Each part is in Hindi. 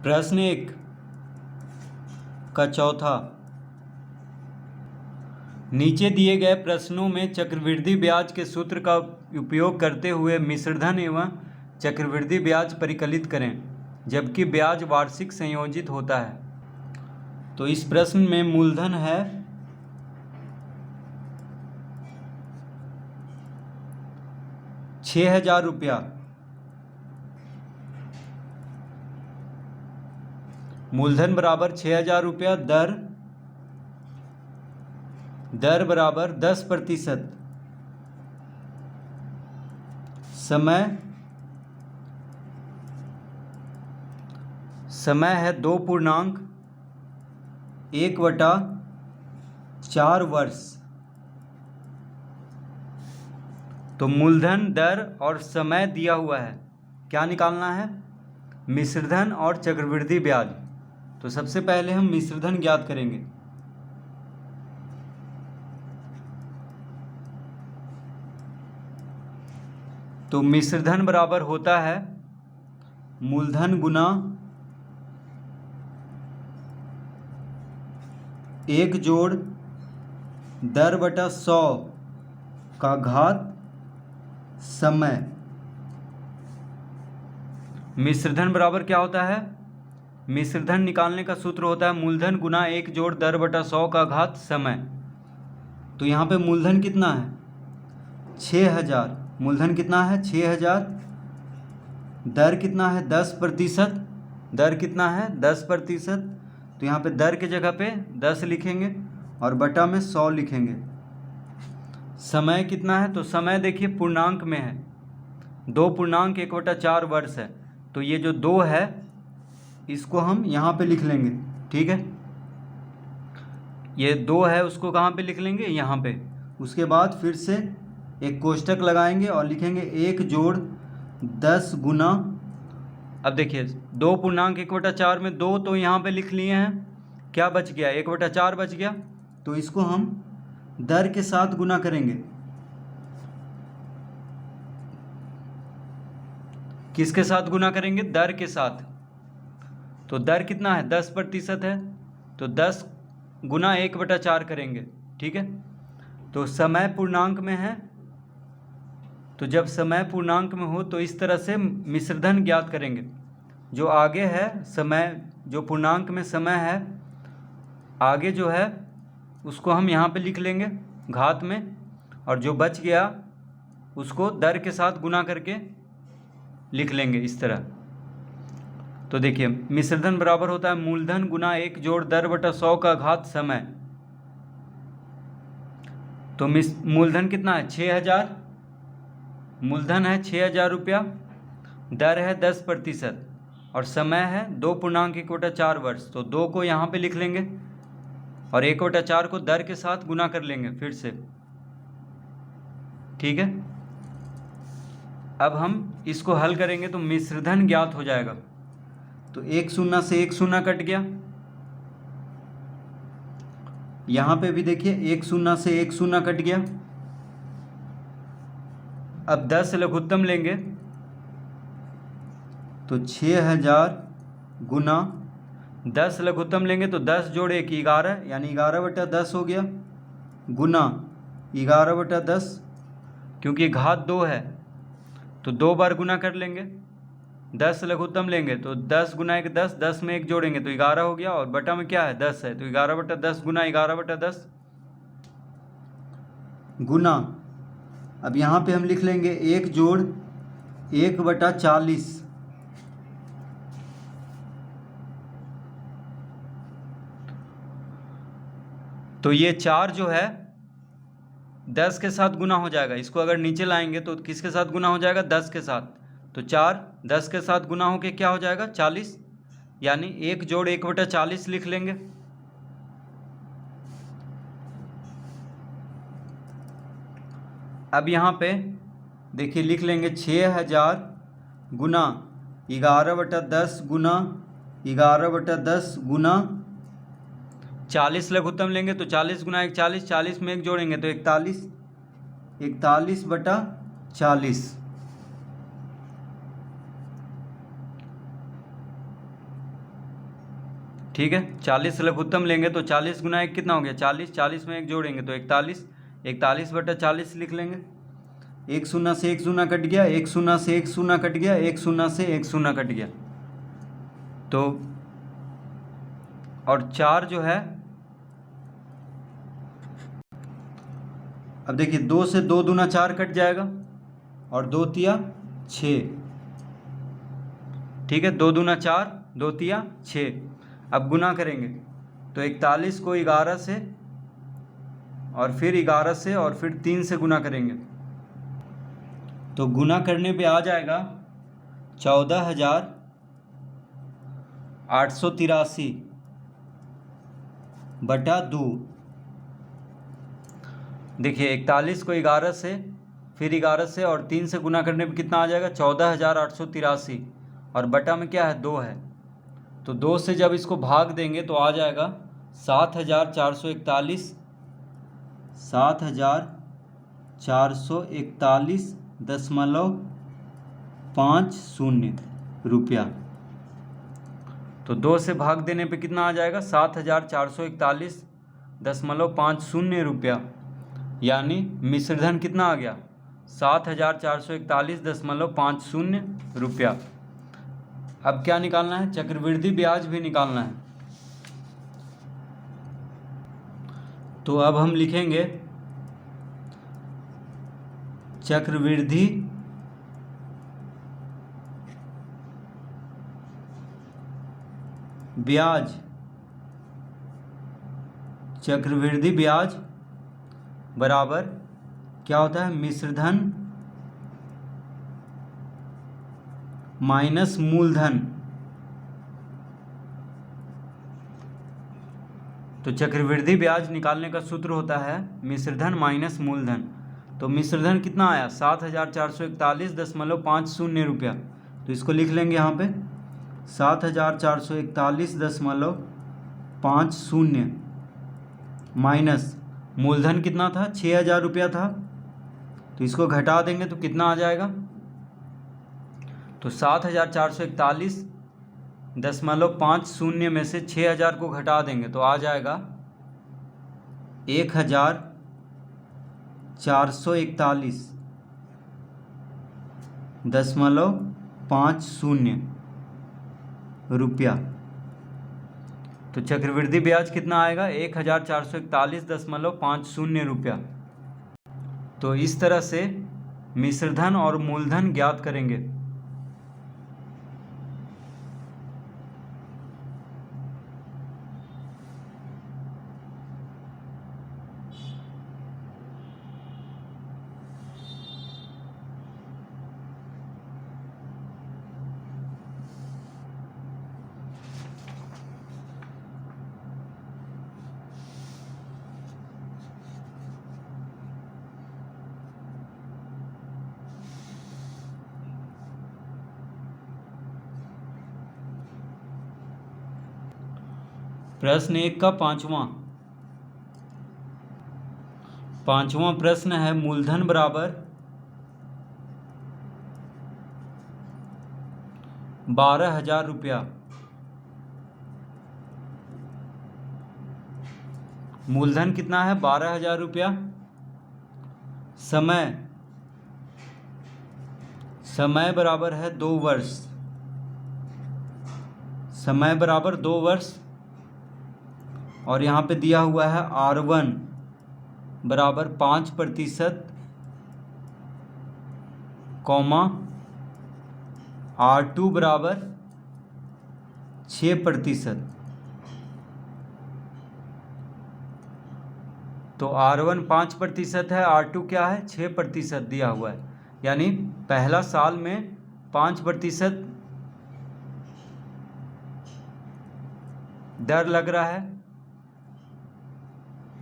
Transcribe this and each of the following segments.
प्रश्न 1 का चौथा। नीचे दिए गए प्रश्नों में चक्रवृद्धि ब्याज के सूत्र का उपयोग करते हुए मिश्रधन एवं चक्रवृद्धि ब्याज परिकलित करें, जबकि ब्याज वार्षिक संयोजित होता है। तो इस प्रश्न में मूलधन है 6,000 रुपया। मूलधन बराबर 6,000 रुपया, दर बराबर 10%, समय है 2.1/4 वर्ष। तो मूलधन, दर और समय दिया हुआ है, क्या निकालना है? मिश्रधन और चक्रवृद्धि ब्याज। तो सबसे पहले हम मिश्रधन ज्ञात करेंगे। तो मिश्रधन बराबर होता है मूलधन गुना 1 जोड़ दर बटा 100 का घात समय। मिश्रधन बराबर क्या होता है? मिश्रधन निकालने का सूत्र होता है मूलधन गुना 1 जोड़ दर बटा 100 का घात समय। तो यहाँ पे मूलधन कितना है? 6,000। मूलधन कितना है? 6,000। दर कितना है? 10%। दर कितना है? 10%। तो यहाँ पे दर की जगह पे 10 लिखेंगे और बटा में 100 लिखेंगे। समय कितना है? तो समय देखिए पूर्णांक में है, 2.1/4 वर्ष है। तो ये जो 2 है इसको हम यहाँ पे लिख लेंगे, ठीक है। ये 2 है उसको कहाँ पे लिख लेंगे? यहाँ पे। उसके बाद फिर से एक कोष्टक लगाएंगे और लिखेंगे 1 जोड़ 10 गुना। अब देखिए 2.1/4 में 2 तो यहाँ पे लिख लिए हैं, क्या बच गया? 1/4 बच गया। तो इसको हम दर के साथ गुना करेंगे। किसके साथ गुना करेंगे? दर के साथ। तो दर कितना है? 10% है, तो 10 गुना 1/4 करेंगे, ठीक है। तो समय पूर्णांक में है, तो जब समय पूर्णांक में हो तो इस तरह से मिश्रधन ज्ञात करेंगे। जो आगे है समय, जो पूर्णांक में समय है, आगे जो है उसको हम यहाँ पे लिख लेंगे घात में, और जो बच गया उसको दर के साथ गुना करके लिख लेंगे इस तरह। तो देखिए मिश्रधन बराबर होता है मूलधन गुना 1 जोड़ दर बटा 100 का घात समय। तो मूलधन कितना है? 6,000। मूलधन है 6,000 रुपया, दर है 10% और समय है 2.1/4 वर्ष। तो 2 को यहाँ पे लिख लेंगे और 1/4 को दर के साथ गुना कर लेंगे फिर से, ठीक है। अब हम इसको हल करेंगे तो मिश्रधन ज्ञात हो जाएगा। तो 1 शून्य से 1 शून्य कट गया। यहाँ पे भी देखिए 1 शून्य से 1 शून्य कट गया। अब 10 लघुत्तम लेंगे तो 6,000 गुना 10 लघुत्तम लेंगे तो 10 जोड़ 1 11, यानी 11/10 हो गया, गुना 11/10। क्योंकि घात 2 है तो 2 बार गुना कर लेंगे। 10 लघुत्तम लेंगे तो 10 गुना 1 10, 10 में 1 जोड़ेंगे तो 11 हो गया, और बटा में क्या है? 10 है, तो 11/10 गुना 11/10 गुना। अब यहाँ पे हम लिख लेंगे 1 जोड़ 1/40। तो ये 4 जो है 10 के साथ गुना हो जाएगा। इसको अगर नीचे लाएंगे तो किसके साथ गुना हो जाएगा? 10 के साथ। तो 4 10 के साथ गुना होके क्या हो जाएगा? 40, यानी 1 जोड़ 1/40 लिख लेंगे। अब यहाँ पे देखिए लिख लेंगे 6,000 गुना 11/10 गुना 11/10 गुना 40 लघुत्तम लेंगे तो 40 गुना 1 40, 40 में 1 जोड़ेंगे तो 41, 41/40। ठीक है। 40 लघुत्तम लेंगे तो 40 गुना 1 कितना हो गया 40, 40 में 1 जोड़ेंगे तो 41, 41 बटा 40 लिख लेंगे। 1 शून्य से 1 शून्य कट गया, 1 शून्य से 1 शून्य कट गया, 1 शून्य से 1 शून्य कट गया। तो और 4 जो है, अब देखिए 2 से 2 दूना 4 कट जाएगा और 2 तिया 6। ठीक है, 2 दूना 4, 2 तिया 6। अब गुना करेंगे तो 41 को 11 से और फिर 11 से और फिर 3 से गुना करेंगे तो गुना करने पे आ जाएगा 14,883 बटा 2। देखिए 41 को 11 से फिर 11 से और 3 से गुना करने पे कितना आ जाएगा 14,883 और बटा में क्या है 2 है। तो 2 से जब इसको भाग देंगे तो आ जाएगा 7,441, 7,441.50 रुपया। तो 2 से भाग देने पे कितना आ जाएगा 7,441.50 रुपया, यानी मिश्रधन कितना आ गया 7,441.50 रुपया। अब क्या निकालना है, चक्रवृद्धि ब्याज भी निकालना है। तो अब हम लिखेंगे चक्रवृद्धि ब्याज, चक्रवृद्धि ब्याज बराबर क्या होता है मिश्रधन माइनस मूलधन। तो चक्रवृद्धि ब्याज निकालने का सूत्र होता है मिश्रधन माइनस मूलधन। तो मिश्रधन कितना आया 7,441.50 रुपया। तो इसको लिख लेंगे यहाँ पे 7,441.50 माइनस मूलधन कितना था 6,000 रुपया था। तो इसको घटा देंगे तो कितना आ जाएगा, तो 7,441.50 में से 6,000 को घटा देंगे तो आ जाएगा 1,441.50 रुपया। तो चक्रवृद्धि ब्याज कितना आएगा 1,441.50 रुपया। तो इस तरह से मिश्रधन और मूलधन ज्ञात करेंगे। प्रश्न 1 का पांचवा प्रश्न है मूलधन बराबर 12,000 रुपया। मूलधन कितना है 12,000 रुपया। समय बराबर है 2 वर्ष। समय बराबर 2 वर्ष और यहाँ पे दिया हुआ है R1 बराबर 5% कॉमा R2 बराबर 6%। तो R1 5% है, R2 क्या है 6% दिया हुआ है, यानी पहला साल में 5% दर लग रहा है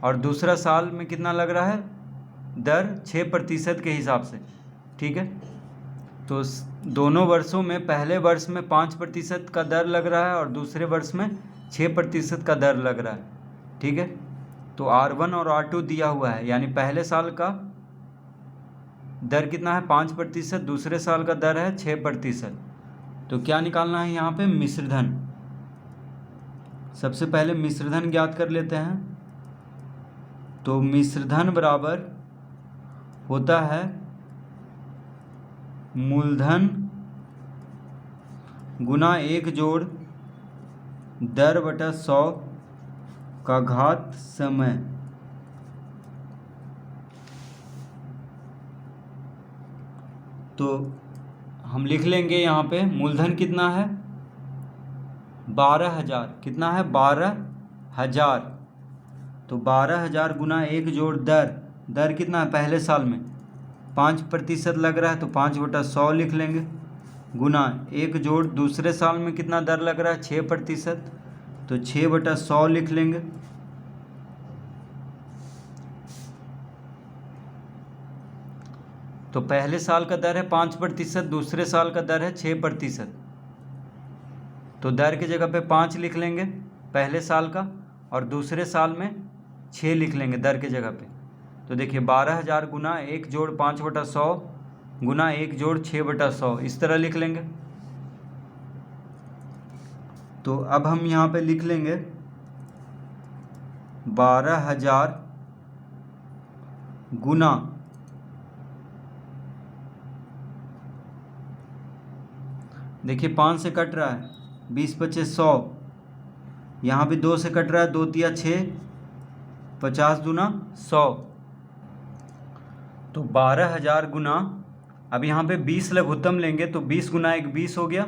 और दूसरा साल में कितना लग रहा है दर 6% के हिसाब से। ठीक है, तो दोनों वर्षों में पहले वर्ष में 5% का दर लग रहा है और दूसरे वर्ष में 6% का दर लग रहा है। ठीक है, तो R1 और R2 दिया हुआ है, यानी पहले साल का दर कितना है 5%, दूसरे साल का दर है 6%। तो क्या निकालना है यहाँ पे मिश्रधन। सबसे पहले मिश्रधन ज्ञात कर लेते हैं। तो मिश्रधन बराबर होता है मूलधन गुना 1 जोड़ दर बटा 100 का घात समय। तो हम लिख लेंगे यहाँ पे मूलधन कितना है 12,000। कितना है 12,000। तो 12,000 गुना 1 जोड़ दर कितना है पहले साल में 5% लग रहा है तो 5/100 लिख लेंगे, गुना 1 जोड़ दूसरे साल में कितना दर लग रहा है 6%, तो 6/100 लिख लेंगे। तो पहले साल का दर है 5%, दूसरे साल का दर है 6%। तो दर की जगह पे 5 लिख लेंगे पहले साल का, और दूसरे साल में 6 लिख लेंगे दर की जगह पे। तो देखिए 12,000 गुना 1 जोड़ 5/100 गुना 1 जोड़ 6/100 इस तरह लिख लेंगे। तो अब हम यहाँ पे लिख लेंगे 12,000 गुना देखिए 5 से कट रहा है 20/25 100, यहाँ भी 2 से कट रहा है 2 तिया 6, 50 दूना 100। तो 12,000 गुना, अब यहाँ पे 20 लघुत्तम लेंगे तो 20 गुना 1 20 हो गया,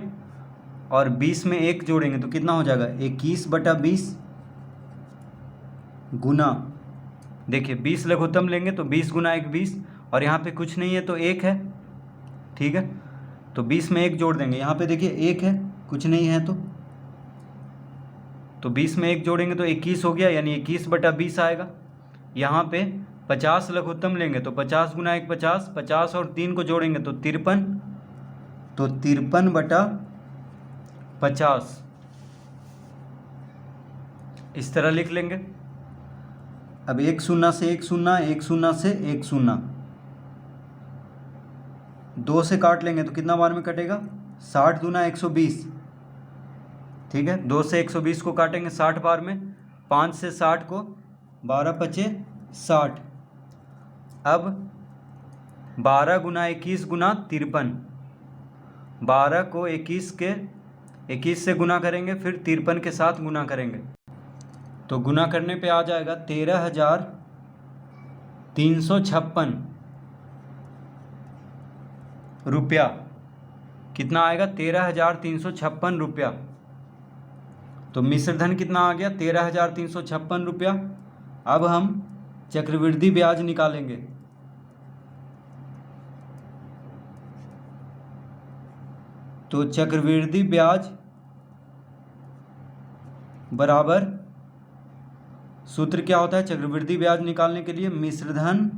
और 20 में 1 जोड़ेंगे तो कितना हो जाएगा 21/20 गुना, देखिए 20 लघुत्तम लेंगे तो 20 गुना 1 20, और यहाँ पे कुछ नहीं है तो 1 है, ठीक है। तो 20 में 1 जोड़ देंगे, यहाँ पे देखिए 1 है कुछ नहीं है तो 20 में 1 जोड़ेंगे तो 21 हो गया, यानी 21/20 आएगा। यहाँ पे 50 लघुत्तम लेंगे तो 50 गुना 1 50, 50 और 3 को जोड़ेंगे तो 53, तो 53/50 इस तरह लिख लेंगे। अब 1 शून्य से 1 शून्य, 1 शून्य से 1 शून्य, 2 से काट लेंगे तो कितना बार में कटेगा 60 दूना 120, ठीक है। 2 से 120 को काटेंगे 60 बार में, 5 से 60 को 12×5 = 60। अब 12 गुना 21 गुना 53, 12 को 21 से गुना करेंगे, फिर 53 के साथ गुना करेंगे तो गुना करने पे आ जाएगा 13,356 रुपया। कितना आएगा 13,356 रुपया। तो मिश्रधन कितना आ गया 13,356 रुपया। अब हम चक्रवृद्धि ब्याज निकालेंगे। तो चक्रवृद्धि ब्याज बराबर, सूत्र क्या होता है चक्रवृद्धि ब्याज निकालने के लिए, मिश्रधन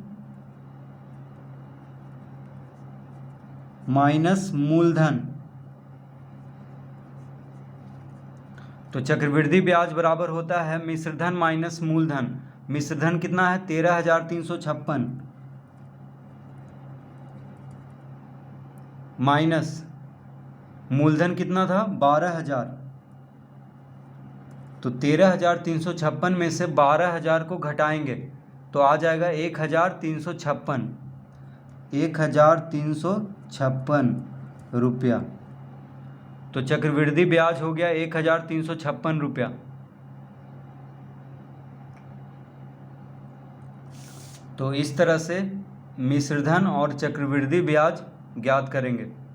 माइनस मूलधन। तो चक्रवृद्धि ब्याज बराबर होता है मिश्रधन माइनस मूलधन। मिश्रधन कितना है 13,356 माइनस मूलधन कितना था 12,000। तो 13,356 में से 12,000 को घटाएंगे तो आ जाएगा 1,356, 1,356 रुपया। तो चक्रवृद्धि ब्याज हो गया 1,356 रुपया। तो इस तरह से मिश्रधन और चक्रवृद्धि ब्याज ज्ञात करेंगे।